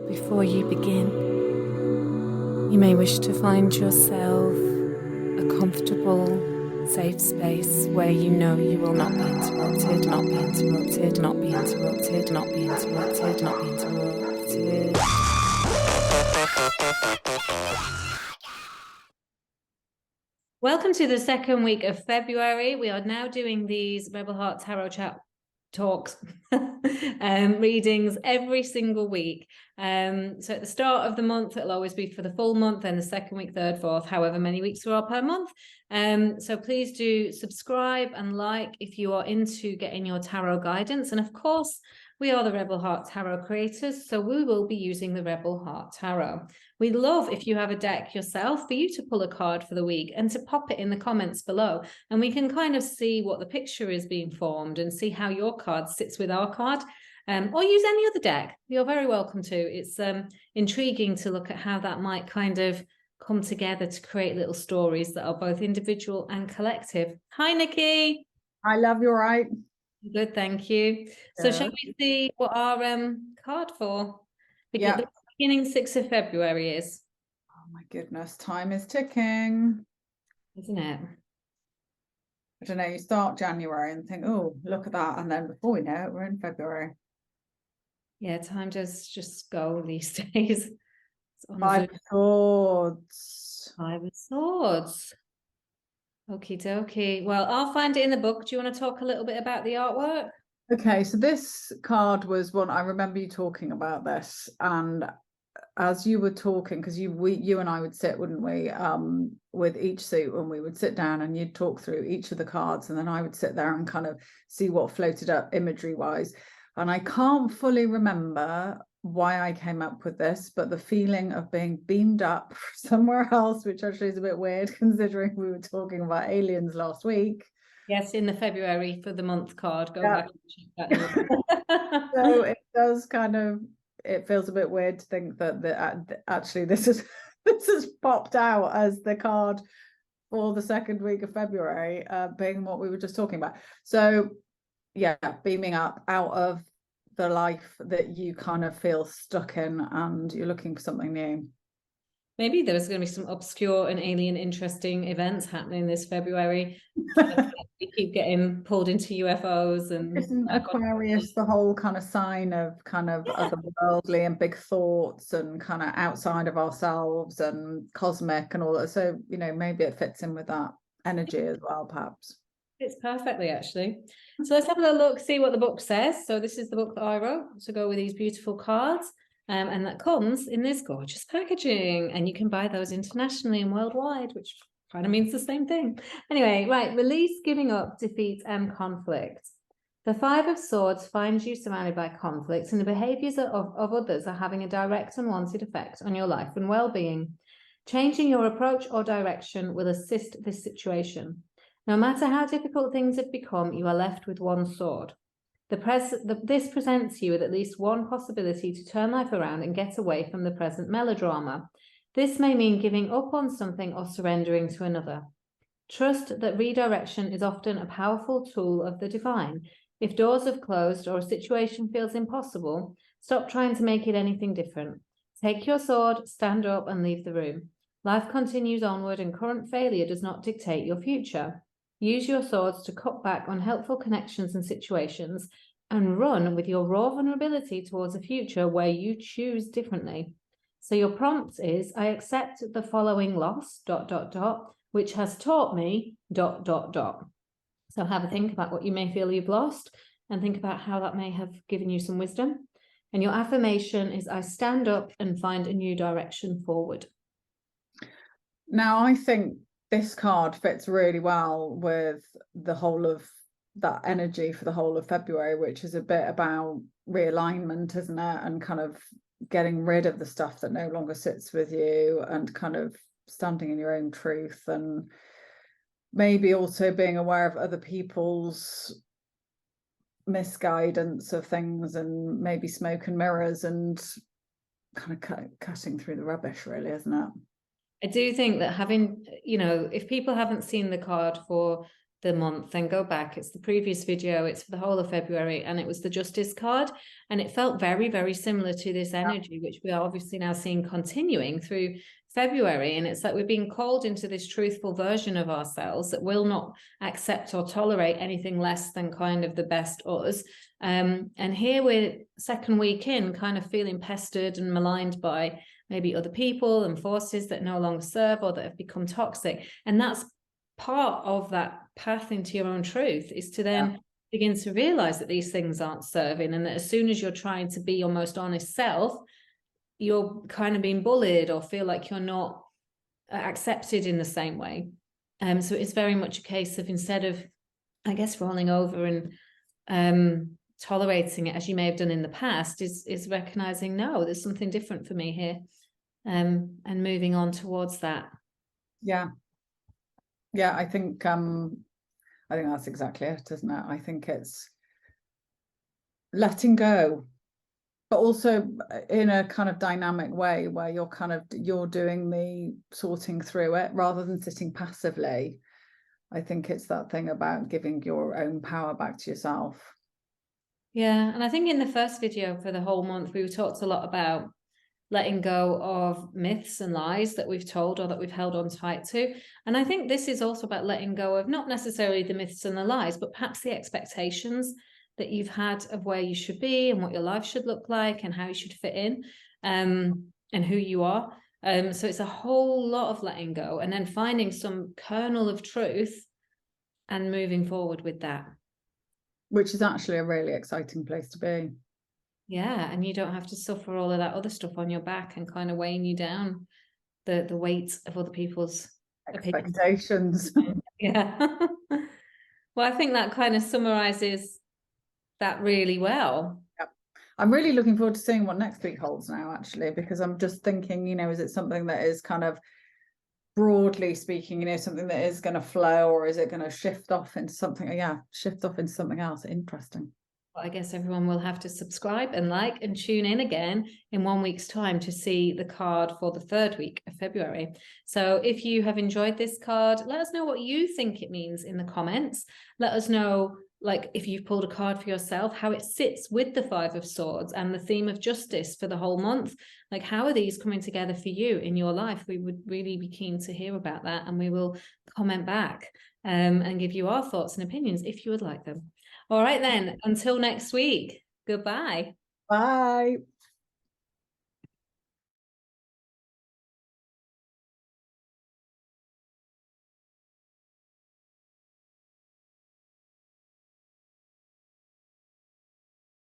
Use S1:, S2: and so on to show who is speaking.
S1: Before you begin, you may wish to find yourself a comfortable, safe space where you know you will not be interrupted, not be interrupted, not be interrupted, not be interrupted, not be interrupted. Welcome to the second week of February. We are now doing these Rebel Heart Tarot Chat talks, readings every single week. So at the start of the month, it'll always be for the full month, and the second week, third, fourth, however many weeks there are per month. So please do subscribe and like if you are into getting your tarot guidance. And of course, we are the Rebel Heart Tarot creators, so we will be using the Rebel Heart Tarot. We'd love if you have a deck yourself for you to pull a card for the week and to pop it in the comments below, and we can kind of see what the picture is being formed and see how your card sits with our card, or use any other deck. You're very welcome to. It's intriguing to look at how that might kind of come together to create little stories that are both individual and collective. Hi, Nikki.
S2: I love you, right?
S1: Good, thank you. So shall we see what our card for the beginning 6th of February is?
S2: Oh my goodness, time is ticking.
S1: Isn't it?
S2: I don't know, you start January and think, oh, look at that. And then before we know it, we're in February.
S1: Yeah, time does just go these days.
S2: Five of Swords.
S1: Five of Swords. Okie dokie. Well, I'll find it in the book. Do you want to talk a little bit about the artwork?
S2: Okay, so this card was one, I remember you talking about this, and as you were talking, because you and I would sit, wouldn't we, with each suit, and we would sit down and you'd talk through each of the cards, and then I would sit there and kind of see what floated up imagery wise. And I can't fully remember why I came up with this, but the feeling of being beamed up somewhere else, which actually is a bit weird considering we were talking about aliens last week.
S1: Yes, in the February for the month card. Go back and check that.
S2: So it does kind of, it feels a bit weird to think that actually this has popped out as the card for the second week of February, being what we were just talking about. So yeah, beaming up out of the life that you kind of feel stuck in and you're looking for something new.
S1: Maybe there's going to be some obscure and alien interesting events happening this February. We keep getting pulled into UFOs. And
S2: isn't Aquarius the whole kind of sign of kind of otherworldly and big thoughts and kind of outside of ourselves and cosmic and all that? So, you know, maybe it fits in with that energy as well, perhaps.
S1: It's perfectly, actually. So let's have a little look, see what the book says. So this is the book that I wrote to go with these beautiful cards. And that comes in this gorgeous packaging. And you can buy those internationally and worldwide, which kind of means the same thing. Anyway, right. Release, giving up, defeat, and conflict. The Five of Swords finds you surrounded by conflicts, and the behaviors of others are having a direct and unwanted effect on your life and well-being. Changing your approach or direction will assist this situation. No matter how difficult things have become, you are left with one sword. This presents you with at least one possibility to turn life around and get away from the present melodrama. This may mean giving up on something or surrendering to another. Trust that redirection is often a powerful tool of the divine. If doors have closed or a situation feels impossible, stop trying to make it anything different. Take your sword, stand up, and leave the room. Life continues onward, and current failure does not dictate your future. Use your swords to cut back on helpful connections and situations, and run with your raw vulnerability towards a future where you choose differently. So your prompt is, I accept the following loss, ... which has taught me ... So have a think about what you may feel you've lost and think about how that may have given you some wisdom. And your affirmation is, I stand up and find a new direction forward.
S2: Now, I think this card fits really well with the whole of that energy for the whole of February, which is a bit about realignment, isn't it? And kind of getting rid of the stuff that no longer sits with you and kind of standing in your own truth, and maybe also being aware of other people's misguidance of things, and maybe smoke and mirrors, and kind of cutting through the rubbish, really, isn't it?
S1: I do think that having, you know, if people haven't seen the card for the month, then go back. It's the previous video, it's for the whole of February, and it was the Justice card. And it felt very, very similar to this energy, which we are obviously now seeing continuing through February. And it's like we're being called into this truthful version of ourselves that will not accept or tolerate anything less than kind of the best us. And here we're second week in, kind of feeling pestered and maligned by maybe other people and forces that no longer serve or that have become toxic. And that's part of that path into your own truth, is to then begin to realize that these things aren't serving, and that as soon as you're trying to be your most honest self, you're kind of being bullied or feel like you're not accepted in the same way. So it's very much a case of, instead of, I guess, rolling over and tolerating it as you may have done in the past, is recognizing, no, there's something different for me here, and moving on towards that.
S2: Yeah, I think that's exactly it, isn't it? I think it's letting go, but also in a kind of dynamic way where you're doing the sorting through it rather than sitting passively. I think it's that thing about giving your own power back to yourself.
S1: Yeah, and I think in the first video for the whole month, we talked a lot about letting go of myths and lies that we've told or that we've held on tight to. And I think this is also about letting go of not necessarily the myths and the lies, but perhaps the expectations that you've had of where you should be and what your life should look like and how you should fit in, and who you are. So it's a whole lot of letting go and then finding some kernel of truth and moving forward with that. Which
S2: is actually a really exciting place to be.
S1: Yeah, and you don't have to suffer all of that other stuff on your back and kind of weighing you down, the weight of other people's
S2: expectations.
S1: Yeah. Well, I think that kind of summarizes that really well.
S2: Yep. I'm really looking forward to seeing what next week holds now, actually, because I'm just thinking, is it something that is kind of, broadly speaking, something that is going to flow, or is it going to shift off into something? Shift off into something else. Interesting.
S1: Well, I guess everyone will have to subscribe and like and tune in again in 1 week's time to see the card for the 3rd week of February. So if you have enjoyed this card, let us know what you think it means in the comments. Let us know, like, if you've pulled a card for yourself, how it sits with the 5 of Swords and the theme of justice for the whole month. Like, how are these coming together for you in your life? We would really be keen to hear about that, and we will comment back and give you our thoughts and opinions if you would like them. All right, then, until next week. Goodbye.
S2: Bye.